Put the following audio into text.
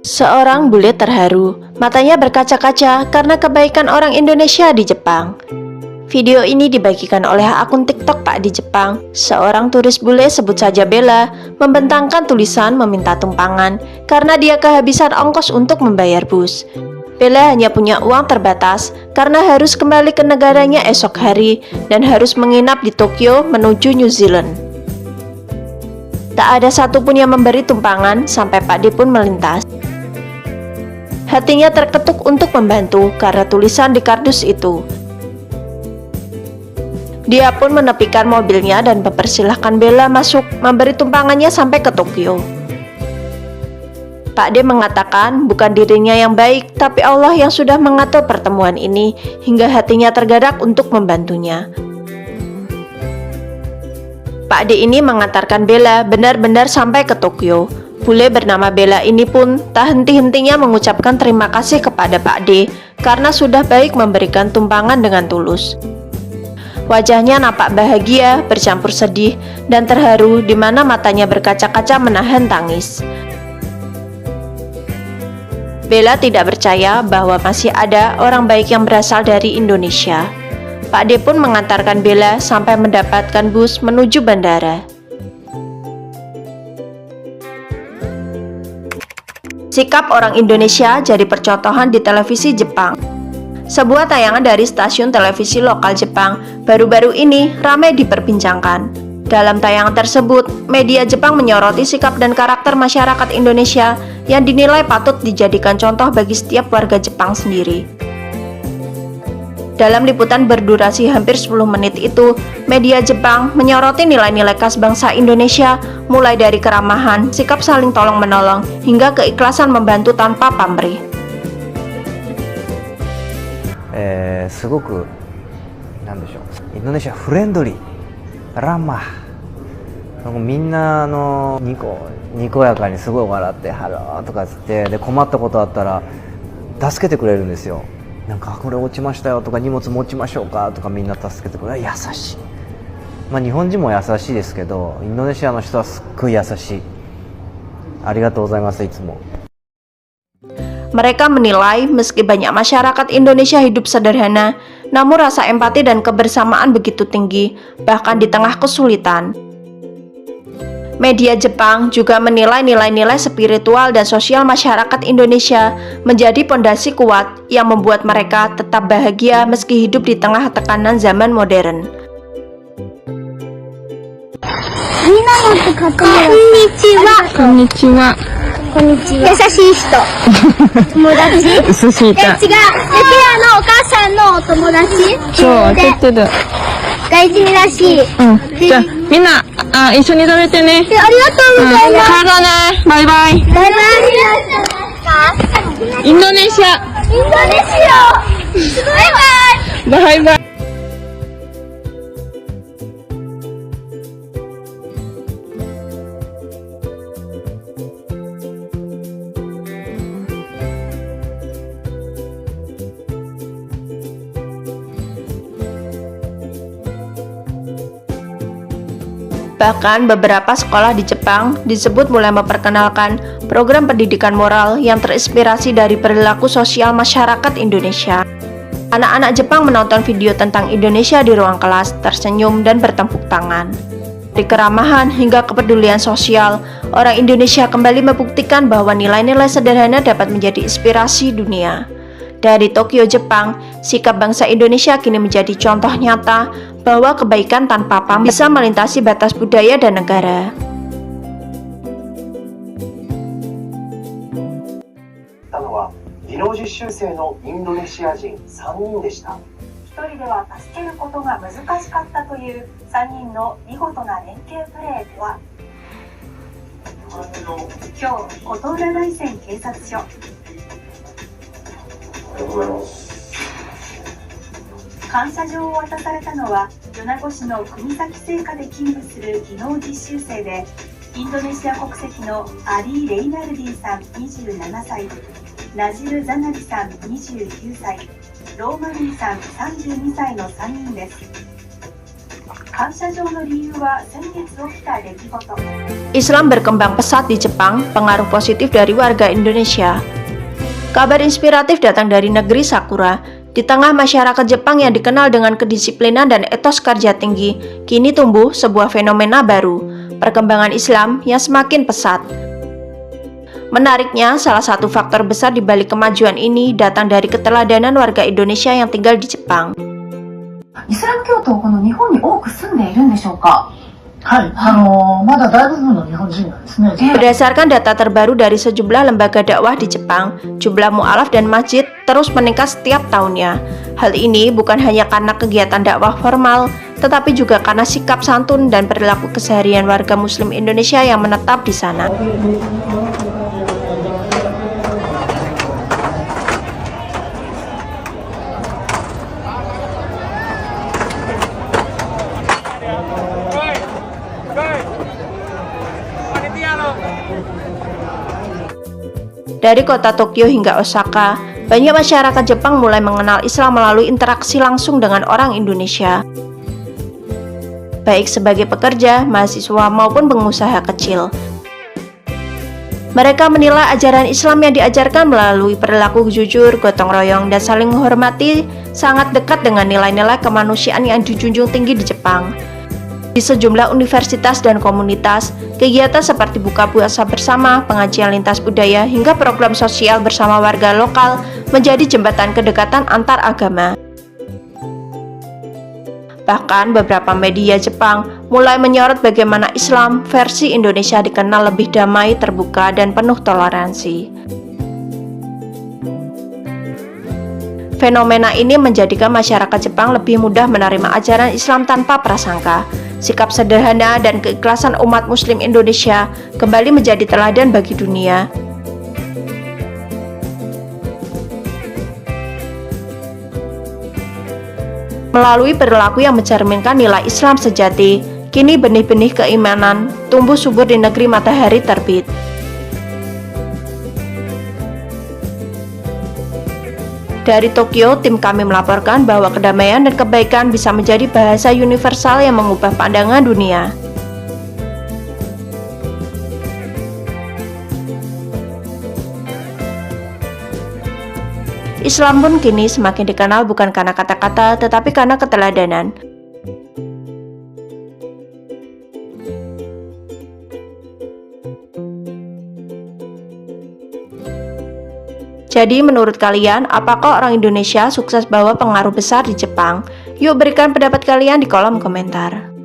Seorang bule terharu, matanya berkaca-kaca karena kebaikan orang Indonesia di Jepang. Video ini dibagikan oleh akun TikTok Pak di Jepang. Seorang turis bule, sebut saja Bella, membentangkan tulisan meminta tumpangan karena dia kehabisan ongkos untuk membayar bus. Bella hanya punya uang terbatas karena harus kembali ke negaranya esok hari dan harus menginap di Tokyo menuju New Zealand. Tak ada satupun yang memberi tumpangan sampai Pak D pun melintas. Hatinya terketuk untuk membantu karena tulisan di kardus itu. Dia pun menepikan mobilnya dan mempersilahkan Bella masuk memberi tumpangannya sampai ke Tokyo. Pak D mengatakan bukan dirinya yang baik, tapi Allah yang sudah mengatur pertemuan ini hingga hatinya tergerak untuk membantunya. Pak D ini mengantarkan Bella benar-benar sampai ke Tokyo. Bule bernama Bella ini pun tak henti-hentinya mengucapkan terima kasih kepada Pak D karena sudah baik memberikan tumpangan dengan tulus. Wajahnya nampak bahagia, bercampur sedih, dan terharu di mana matanya berkaca-kaca menahan tangis. Bella tidak percaya bahwa masih ada orang baik yang berasal dari Indonesia. Pak D pun mengantarkan Bella sampai mendapatkan bus menuju bandara. Sikap orang Indonesia jadi percontohan di televisi Jepang. Sebuah tayangan dari stasiun televisi lokal Jepang baru-baru ini ramai diperbincangkan. Dalam tayangan tersebut, media Jepang menyoroti sikap dan karakter masyarakat Indonesia yang dinilai patut dijadikan contoh bagi setiap warga Jepang sendiri. Dalam liputan berdurasi hampir 10 menit itu, media Jepang menyoroti nilai-nilai khas bangsa Indonesia, mulai dari keramahan, sikap saling tolong-menolong, hingga keikhlasan membantu tanpa pamrih. すごくなんでしょう、インドネシアフレンドリー、ラマ、みんなにこやかにすごい笑ってハローとかつって、で困ったことあったら助けてくれるんですよ。なんかこれ落ちましたよとか荷物持ちましょうかとかみんな助けてくれる。優しい。まあ日本人も優しいですけど、インドネシアの人はすっごい優しい。ありがとうございます、いつも。 Mereka menilai meski banyak masyarakat Indonesia hidup sederhana, namun rasa empati dan kebersamaan begitu tinggi, bahkan di tengah kesulitan. Media Jepang juga menilai nilai-nilai spiritual dan sosial masyarakat Indonesia menjadi pondasi kuat yang membuat mereka tetap bahagia meski hidup di tengah tekanan zaman modern. Konnichiwa. こんにちは。優しい人。友達？寿司いた。違う。で、ペアのお母さんのお友達？そう、当たってた。大事らしい。じゃあ、みんな、一緒に食べてね。ありがとうございます。帰ろうね。バイバイ。バイバイ。インドネシア。インドネシア。バイバイ。バイバイ。 Bahkan beberapa sekolah di Jepang disebut mulai memperkenalkan program pendidikan moral yang terinspirasi dari perilaku sosial masyarakat Indonesia. Anak-anak Jepang menonton video tentang Indonesia di ruang kelas, tersenyum dan bertepuk tangan. Dari keramahan hingga kepedulian sosial, orang Indonesia kembali membuktikan bahwa nilai-nilai sederhana dapat menjadi inspirasi dunia. Dari Tokyo, Jepang, sikap bangsa Indonesia kini menjadi contoh nyata bahwa kebaikan tanpa pamrih bisa melintasi batas budaya dan negara. Islam berkembang pesat di Jepang, pengaruh positif dari warga Indonesia. Kabar inspiratif datang dari negeri Sakura. Di tengah masyarakat Jepang yang dikenal dengan kedisiplinan dan etos kerja tinggi, kini tumbuh sebuah fenomena baru, perkembangan Islam yang semakin pesat. Menariknya, salah satu faktor besar di balik kemajuan ini datang dari keteladanan warga Indonesia yang tinggal di Jepang. イスラム教徒はこの日本に多く住んでいるんでしょうか。はい、まだ大部分の日本人がですね、 Berdasarkan data terbaru dari sejumlah lembaga dakwah di Jepang, jumlah mu'alaf dan masjid terus meningkat setiap tahunnya. Hal ini bukan hanya karena kegiatan dakwah formal, tetapi juga karena sikap santun dan perilaku keseharian warga Muslim Indonesia yang menetap di sana. Dari kota Tokyo hingga Osaka, banyak masyarakat Jepang mulai mengenal Islam melalui interaksi langsung dengan orang Indonesia, baik sebagai pekerja, mahasiswa, maupun pengusaha kecil. Mereka menilai ajaran Islam yang diajarkan melalui perilaku jujur, gotong royong, dan saling menghormati sangat dekat dengan nilai-nilai kemanusiaan yang dijunjung tinggi di Jepang. Di sejumlah universitas dan komunitas, kegiatan seperti buka puasa bersama, pengajian lintas budaya, hingga program sosial bersama warga lokal menjadi jembatan kedekatan antar agama. Bahkan beberapa media Jepang mulai menyorot bagaimana Islam versi Indonesia dikenal lebih damai, terbuka, dan penuh toleransi. Fenomena ini menjadikan masyarakat Jepang lebih mudah menerima ajaran Islam tanpa prasangka. Sikap sederhana dan keikhlasan umat Muslim Indonesia kembali menjadi teladan bagi dunia. Melalui perilaku yang mencerminkan nilai Islam sejati, kini benih-benih keimanan tumbuh subur di negeri matahari terbit. Dari Tokyo, tim kami melaporkan bahwa kedamaian dan kebaikan bisa menjadi bahasa universal yang mengubah pandangan dunia. Islam pun kini semakin dikenal bukan karena kata-kata, tetapi karena keteladanan. Jadi menurut kalian, apakah orang Indonesia sukses bawa pengaruh besar di Jepang? Yuk berikan pendapat kalian di kolom komentar.